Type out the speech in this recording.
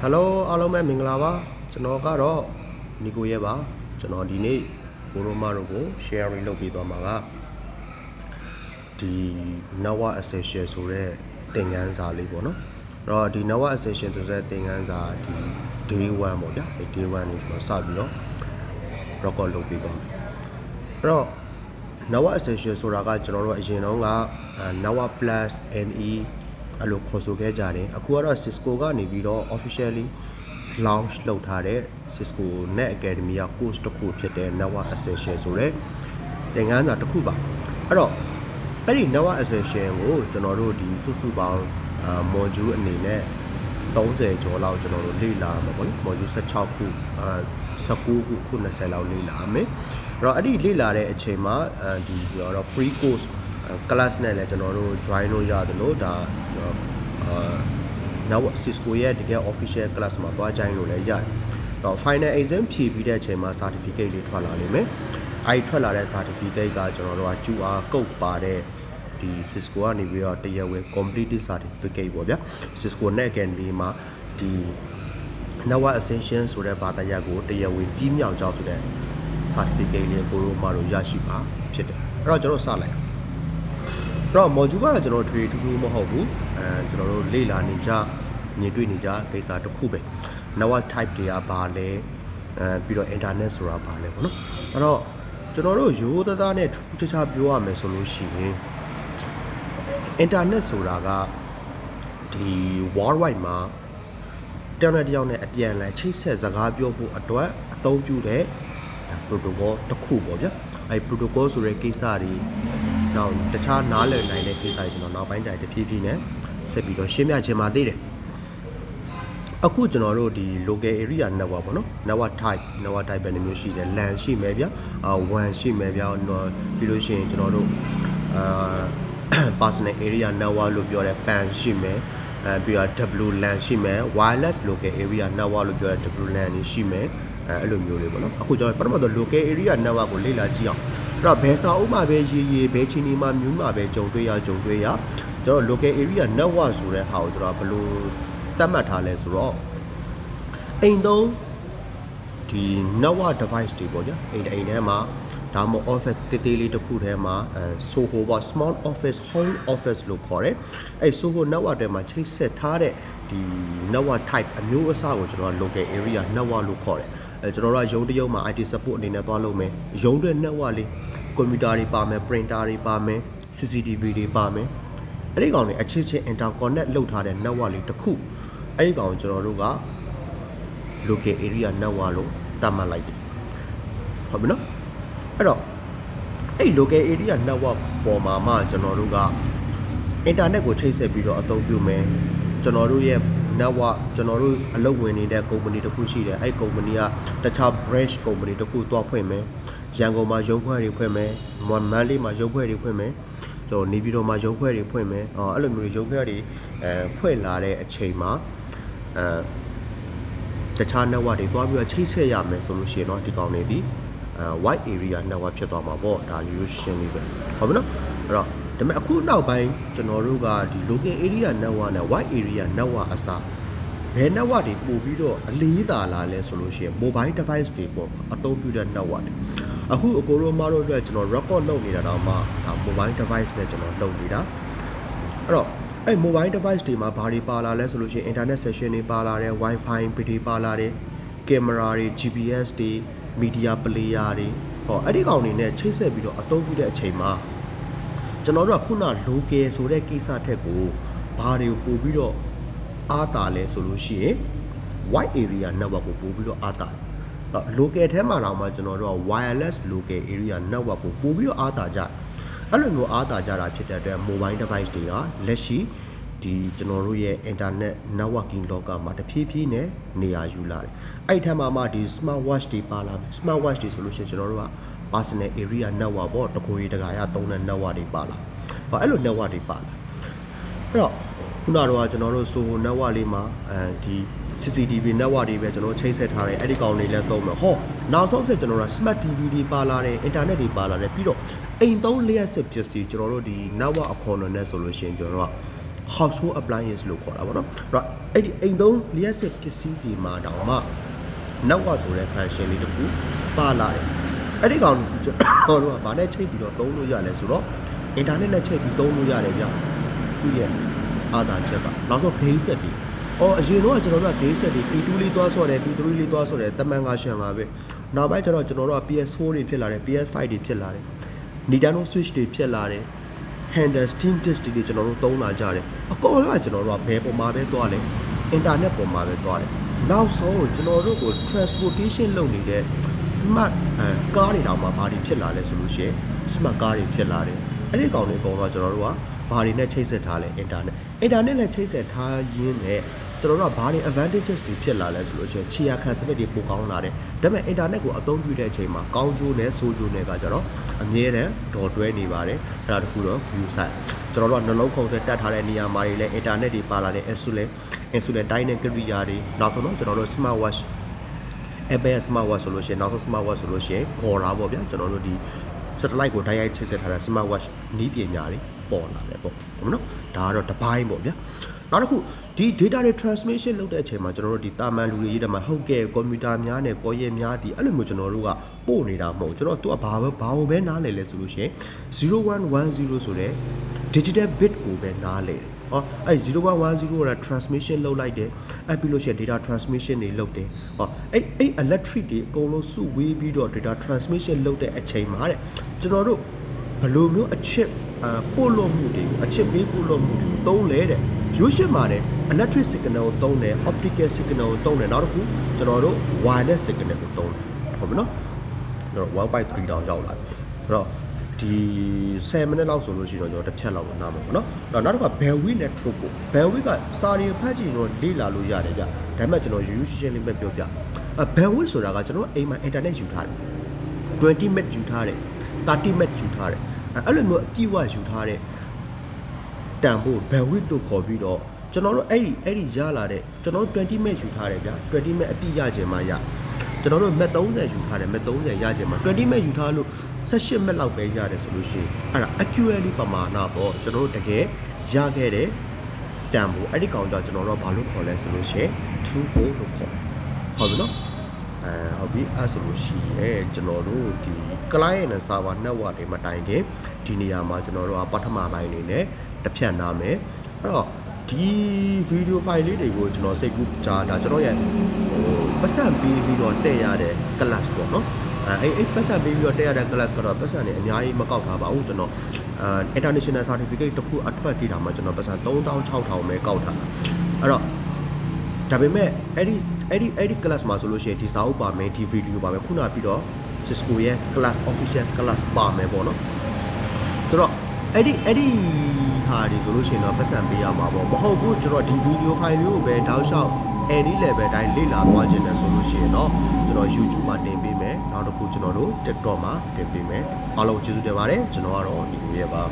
Hello အားလုံးပဲမင်္ဂလာပါကျွန်တော်ကတော့နီကိုရဲပါကျွန်တော်ဒီနေ့ကိုရိုမာတို့ကို sharing လုပ်ပေးသွားမှာကဒီ Nawa Essential ဆိုတဲ့သင်ခန်းစာလေးပေါ့နော်အဲ့တော့ဒီ Nawa Essential ဆိုတဲ့သင်ခန်းစာဒီ day 1ပေါ့ဗျာဒီ day 1ကိုကျွန်တော်စပြီးတော့ record လုပ်ပေးသွားမယ်အဲ့တော့ Nawa Essential ဆိုတာကကျွန်တော်တို့အရင်တုန်းက Nawa Plus NE အဲ့လိုခေါ်ဆိုခဲ့ကြတယ်အခုကတော့ Cisco ကနေပြီးတော့ officially launch လုပ်ထားတဲ့ Cisco Net Academy က course တစ်ခုဖြစ်တဲ့ Nawa Essential ဆိုတဲ့သင်ခန်းစာတစ်ခုပါအဲ့တော့အဲ့ဒီ Nawa Essential ကိုကျွန်တော်တို့ဒီစုစုပေါင်းmodule အနေနဲ့30ကျော်လောက်ကျွန်တော်တို့လေ့လာမှာပေါ့လေ module 16ခု19ခုခု20လောက်လေ့လာမယ်အဲ့တော့အဲ့ဒီလေ့လာတဲ့အချိန်မှာဒီတော့ free course class နဲ့လည်းကျွန်တော်တို့ join လို့ရတယ်လို့ဒါNawa Cisco ရဲ့တကယ် official class မှာသွား join လို့လည်းရတယ်တော့ final exam ဖြေပြီးတဲ့အချိန်မှာ certificate လေးထွက်လာလိမ့်မယ်အဲ့ထွက်လာတဲ့ certificate ကကျွန်တော်တို့က QR code ပါတဲ့ဒီ Cisco ကနေပြီးတော့တရားဝင် complete certificate ပေါ့ဗျာ Cisco Net Academy မှာဒီ Nawa Essential ဆိုတဲ့ဘာသာရပ်ကိုတရားဝင်ပြီးမြောက်ကြောင်းဆိုတဲ့ certificate လေးကိုတို့မှတို့ရရှိပါဖြစ်တယ်အဲ့တော့ကျွန်တော်စလိုက်တော့ module ကတော့ကျွန်တော်ထွေထူးထူးမဟုတ်ဘူးကျွန်တော်တို့လေ့လာနေကြမြင်တွေ့နေကြကိစ္စတစ်ခုပဲ Nawa type တွေကဘာလဲပြီးတော့ internet ဆိုတာဘာလဲပေါ့နော်အဲ့တော့ကျွန်တော်တို့ရိုးသားသားနဲ့ထူးခြားပြောရမယ်ဆိုလို့ရှိရင် internet ဆိုတာကဒီ worldwide မှာတယောက်နဲ့တယောက်နဲ့အပြန်အလှန်ချိတ်ဆက်စကားပြောဖို့အတွက်အသုံးပြုတဲ့ protocol တစ်ခုပေါ့ဗျာအဲ့ protocol ဆိုတဲ့ကိစ္စတွေနောက်တခြားနားလည်နိုင်တဲ့ကိစ္စတွေကျွန်တော်နောက်ပိုင်းကျရင်တဖြည်းဖြည်းနဲ့ဆက်ပြီးတော့ရှင်းပြချင်ပါသေးတယ်အခုကျွန်တော်တို့ဒီ local area network ပေါ့နော် network type ပဲမျိုးရှိတယ် LAN ရှိမယ်ဗျာWAN ရှိမယ်ဗျာပြီးလို့ရှိရင်ကျွန်တော်တို့personal area network လို့ပြောတဲ့ PAN ရှိမယ်ပြီးတော့ WLAN ရှိမယ် wireless local area network လို့ပြောတဲ့ WLAN တွေရှိမယ်အဲ့လိုမျိုးလေးပေါ့နော်အခုကျွန်တော်ပထမတော့ local area network ကိုလေ့လာကြည့်အောင်အဲ့တော့ဘယ်စာအုပ်မှာပဲရေးဘယ်ချင်းဒီမှာမျိုးမှာပဲကြုံတွေ့ရကျွန်တော် local area network ဆိုတဲ့ဟာကိုကျွန်တော်ဘယ်လိုသတ်မှတ်ထားလဲဆိုတော့အိမ်သုံးဒီ network device တွေပေါ့ဗျာအိမ်ထဲမှာဒါမှမဟုတ် office တေးသေးလေးတစ်ခုထဲမှာSoho ပေါ့ small office home office လို့ခေါ်တယ်အဲ့ Soho network တွေမှာချိတ်ဆက်ထားတဲ့ဒီ network type အမျိုးအစားကိုကျွန်တော် local area network လို့ခေါ်တယ်ကျွန်တော်တို့ကရုံးတရုံးမှာ IT support အနေနဲ့သွားလုပ်မယ်ရုံးတွေ network လေးကွန်ပျူတာတွေပါမယ် printer တွေပါမယ် CCTV တွေပါမယ်အဲ့ဒီကောင်တွေအချင်းချင်း interconnect လုပ်ထားတဲ့ network လေးတစ်ခုအဲ့ဒီကောင်ကျွန်တော်တို့က local area network လို့သတ်မှတ်လိုက်တယ်ဟုတ်ပြီနော်အဲ့တော့အဲ့ local area network ပေါ်မှာမှကျွန်တော်တို့က internet ကိုချိတ်ဆက်ပြီးတော့အသုံးပြုမယ်ကျွန်တော်တို့ရဲ့ network ကျွန်တော်တို့အလုပ်ဝင်နေတဲ့ company တစ်ခုရှိတယ်အဲ့ company ကတခြား branch company တစ်ခုသွားဖွင့်မယ်ရန်ကုန်မှာရုံးခွဲတွေဖွင့်မယ်မန္တလေးမှာရုံးခွဲတွေဖွင့်မယ်ကျွန်တော်နေပြည်တော်မှာရုံးခွဲတွေဖွင့်မယ်အဲ့လိုမျိုးရုံးခွဲတွေဖွင့်လာတဲ့အချိန်မှာတခြား network တွေသွားပြီးတော့ချိတ်ဆက်ရမယ်ဆိုလို့ရှိရင်တော့ဒီကောင်တွေဒီwide area network ဖြစ်သွားမှာပေါ့ဒါရိုးရှင်းလေးပဲဟုတ်ပြီနော်အဲ့တော့ဒါပေမဲ့အခုနောက်ပိုင်းကျွန်တော်တို့ကဒီ local area network နဲ့ wide area network အစားဘယ် network တွေပို့ပြီးတော့အလေးသာလာလဲဆိုလို့ရှိရင် mobile device တွေပေါ့အသုံးပြုတဲ့ network တွေအခုအကိုတို့မတို့အတွက်ကျွန်တော် record လုပ်နေတာတော့မှ mobile device နဲ့ကျွန်တော်လုပ်နေတာအဲ့တော့အဲ့ mobile device တွေမှာဘာတွေပါလာလဲဆိုလို့ရှိရင် internet session တွေပါလာတယ် wifi တွေပါလာတယ် camera တွေ GPS တွေ media player တွေအဲ့ဒီကောင်တွေနဲ့ချိတ်ဆက်ပြီးတော့အသုံးပြုတဲ့အချိန်မှာကျွန်တော်တို့ကခုန local ဆိုတဲ့ကိစ္စထက်ကိုဘာတွေကိုပို့ပြီးတော့အားတာလဲဆိုလို့ရှိရင် wide area network ကိုပို့ပြီးတော့အားတာတယ်local ထဲမှာတော့မှကျွန်တော်တို့က wireless local area network ကိုပို့ပြီးတော့အားတာကြတယ်အဲ့လိုမျိုးအားတာကြတာဖြစ်တဲ့အတွက် mobile device တွေကလက်ရှိဒီကျွန်တော်တို့ရဲ့ internet networking လောကမှာတဖြည်းဖြည်းနဲ့နေရာယူလာတယ်အဲ့ထက်မှဒီ smart watch တွေပါလာမယ် smart watch တွေဆိုလို့ရှိရင်ကျွန်တော်တို့က personal area network ပေါ့တကိုယ်ကြီးတကာရသုံးတဲ့ network တွေပါလာအဲ့လို network တွေပါလာအဲ့တော့ခုနတော့ကျွန်တော်တို့ Soho network လေးမှာဒီ CCTV network တွေပဲကျွန်တော်ချိတ်ဆက်ထားတယ်အဲ့ဒီကောင်တွေလည်းသုံးမယ်နောက်ဆုံးဆက်ကျွန်တော်တို့ smart TV တွေပါလာတယ် internet တွေပါလာတယ်ပြီးတော့အိမ်သုံးလျှက်စစ်ပစ္စည်းကျွန်တော်တို့ဒီ network အခေါ်နဲ့ဆိုလို့ရှိရင်ကျွန်တော်တို့ကhousehold appliance လို့ခေါ်တာပေါ့နော်အဲ့တော့ အဲ့ဒီအိမ်သုံးလျှက်စစ်ပစ္စည်းဒီမှာတောင်မှနောက်ဝဆိုတဲ့ function လေးတစ်ခုပါလာတယ်အဲ့ဒီကောင်ကျွန်တော်တို့ကဗာနဲ့ချိတ်ပြီးတော့သုံးလို့ရလဲဆိုတော့ internet နဲ့ချိတ်ပြီးသုံးလို့ရတယ်ဗျသူ့ရဲ့အာသာချက်ကနောက်ဆုံး game set ပြီးအရင်တော့ကျွန်တော်တို့က game set တွေ P2 လေးသွားဆော့တယ် P3 လေးသွားဆော့တယ်တမန်ကရှန်ပါပဲနောက်ပိုင်းကျတော့ကျွန်တော်တို့က PS4 တွေဖြစ်လာတယ် PS5 တွေဖြစ်လာတယ် Nintendo Switch တွေဖြစ်လာတယ် handle Steam Disk တွေကျွန်တော်တို့သုံးလာကြတယ်အကောကကျွန်တော်တို့ကဘယ်ပုံမှာပဲသွားလဲ internet ပုံမှာပဲသွားတယ်နောက်ဆုံးကျွန်တော်တို့ကို transportation လုပ်နေတဲ့ smart ကားတွေတောင်မှဘာတွေဖြစ်လာလဲဆိုလို့ရှိရင် smart ကားတွေဖြစ်လာတယ်အဲ့ဒီကောင်တွေအကုန်လုံးကျွန်တော်တို့ကဘာတွေနဲ့ချိတ်ဆက်ထားလဲ internet နဲ့ချိတ်ဆက်ထားရင်းနဲ့ကျွန်တော်တို့ကဘာတွေ advantages တွေဖြစ်လာလဲဆိုလို့ရှိရင်ခြေရာခံစနစ်တွေပိုကောင်းလာတယ်ဒါပေမဲ့ internet ကိုအသုံးပြုတဲ့အချိန်မှာကောင်းကျိုးနဲ့ဆိုးကျိုးနဲ့ကကျတော့အမြဲတမ်းဒေါ်တွဲနေပါတယ်အဲ့ဒါတခုတော့ view site ကျွန်တော်တို့ကနှလုံးခုန်ဆွဲတက်ထားတဲ့နေရာမှာတွေလည်း internet တွေပါလာတဲ့ insulin တိုင်းတဲ့ကိရိယာတွေနောက်ဆုံးတော့ကျွန်တော်တို့ smart watch Apple smart watch ဆိုလို့ရှိရင်နောက်ဆုံး smart watch ဆိုလို့ရှိရင်ခေါ်တာပေါ့ဗျာကျွန်တော်တို့ဒီ satellite ကိုတိုက်ရိုက်ချိတ်ဆက်ထားတဲ့ smart watch နည်းပညာတွေပေါ်လာတယ်ပေါ့ဟုတ်မနော်ဒါကတော့တစ်ပိုင်းပေါ့ဗျာနောက်တစ်ခုဒီ data တွေ transmission လုပ်တဲ့အချိန်မှာကျွန်တော်တို့ဒီတာမန်လူတွေရေးတယ်မှာဟုတ်ကဲ့ကွန်ပျူတာများနဲ့ကော်ရဲများဒီအဲ့လိုမျိုးကျွန်တော်တို့ကပို့နေတာမဟုတ်ကျွန်တော်သူကဘာပဲနားလဲလဲဆိုလို့ရှိရင်0110ဆိုတဲ့ digital bit ကိုပဲနားလဲတယ်ဟောအဲ့0110က transmission လုပ်လိုက်တယ်အဲ့ပြီးလို့ရှိရင် data transmission တွေလုပ်တယ်ဟောအဲ့ electric တွေအကုန်လုံးစုဝေးပြီးတော့ data transmission လုပ်တဲ့အချိန်မှာတဲ့ကျွန်တော်တို့ဘယ်လိုမျိုးအချစ်ပို့လို့မှုတွေကိုအချစ်ပေးပို့လို့မှုတွေကိုသုံးလဲတဲ့ရိုးရှင်းပါတယ် electric signal ကိုသုံးတယ် optical signal ကိုသုံးတယ်နောက်တစ်ခုကျွန်တော်တို့ wireless signal ကိုသုံးတယ်ဟုတ်ပြီနော်အဲ့တော့ 1.3 တောင်ရောက်လာပြီအဲ့တော့ဒီ10မိနစ်လောက်ဆိုလို့ရှိရင်တော့ကျွန်တော်တစ်ဖြတ်လောက်နားမှာပေါ့နော်နောက်တစ်ခါ bandwidth နဲ့ throughput bandwidth ကစာရီဖတ်ကြည့်တော့လေ့လာလို့ရတယ်ဗျဒါပေမဲ့ကျွန်တော်ရိုးရှင်းလေးပဲပြောပြbandwidth ဆိုတာကကျွန်တော်အိမ်မှာ internet ယူထားတယ်20 meg ယူထားတယ်30 meg ယူထားတယ်အဲ့လိုမျိုးအပြည့်အဝယူထားတဲ့တန်ဖို့ bandwidth လို့ခေါ်ပြီးတော့ကျွန်တော်တို့အဲ့ဒီရလာတဲ့ကျွန်တော်တို့20 meg ယူထားတယ်ဗျာ20 meg အပြည့်ရခြင်းမှရကျွန်တော်တို့ meg 30ယူထားတယ် meg 30ရခြင်းမှ20 meg ယူထားလို့18 meg လောက်ပဲရတယ်ဆိုလို့ရှိရင်အဲ့ဒါ accurately ပမာဏပေါ့ကျွန်တော်တို့တကယ်ရခဲ့တဲ့တန်ဖို့အဲ့ဒီကောင်ကြောင့်ကျွန်တော်တို့ဘာလို့ခေါ်လဲဆိုလို့ရှိရင် throughput လို့ခေါ်ဟုတ်ပြီနော်ဟုတ်ပြီအဲ့ဆိုလို့ရှိရင်ကျွန်တော်တို့ဒီ client နဲ့ server network တွေမတိုင်ခင်ဒီနေရာမှာကျွန်တော်တို့ကပထမပိုင်းအနေနဲ့တစ်ဖြတ်နာမယ်အဲ့တော့ဒီ video file လေးတွေကိုကျွန်တော်စိတ်ကူးကြားတာကျွန်တော်ရဲ့ပတ်စံပေးပြီးတော့တက်ရတဲ့ class ပေါ့နော်အဲ့ပတ်စံပေးပြီးတော့တက်ရတဲ့ class ကတော့ပတ်စံတွေအများကြီးမကောက်ထားပါဘူးကျွန်တော်international certificate တစ်ခုအထွက်တည်တာမှာကျွန်တော်ပတ်စံ3600ပဲကောက်ထားတာအဲ့တော့ဒါပေမဲ့အဲ့ဒီ class မှာဆိုလို့ရှိရင်ဒီစာအုပ်ပါမယ်ဒီ video ပါမယ်ခုနပြီးတော့ Cisco ရဲ့ class official class ပါမယ်ပေါ့နော်ဆိုတော့အဲ့ဒီဟာဒီဆိုလို့ရှိရင်တော့ပတ်စံပေးရမှာပေါ့မဟုတ်ဘူးကျွန်တော်ဒီ video file လေးကိုပဲတောက်လျှောက် any level တိုင်းလေ့လာသွားခြင်းနဲ့ဆိုလို့ရှိရင်တော့ကျွန်တော် YouTube မှာတင်ပေးမယ်နောက်တစ်ခုကျွန်တော်တို့ TikTok မှာတင်ပေးမယ်အားလုံးကျေးဇူးတင်ပါတယ်ကျွန်တော်ကတော့ဒီလိုရဲ့ပါ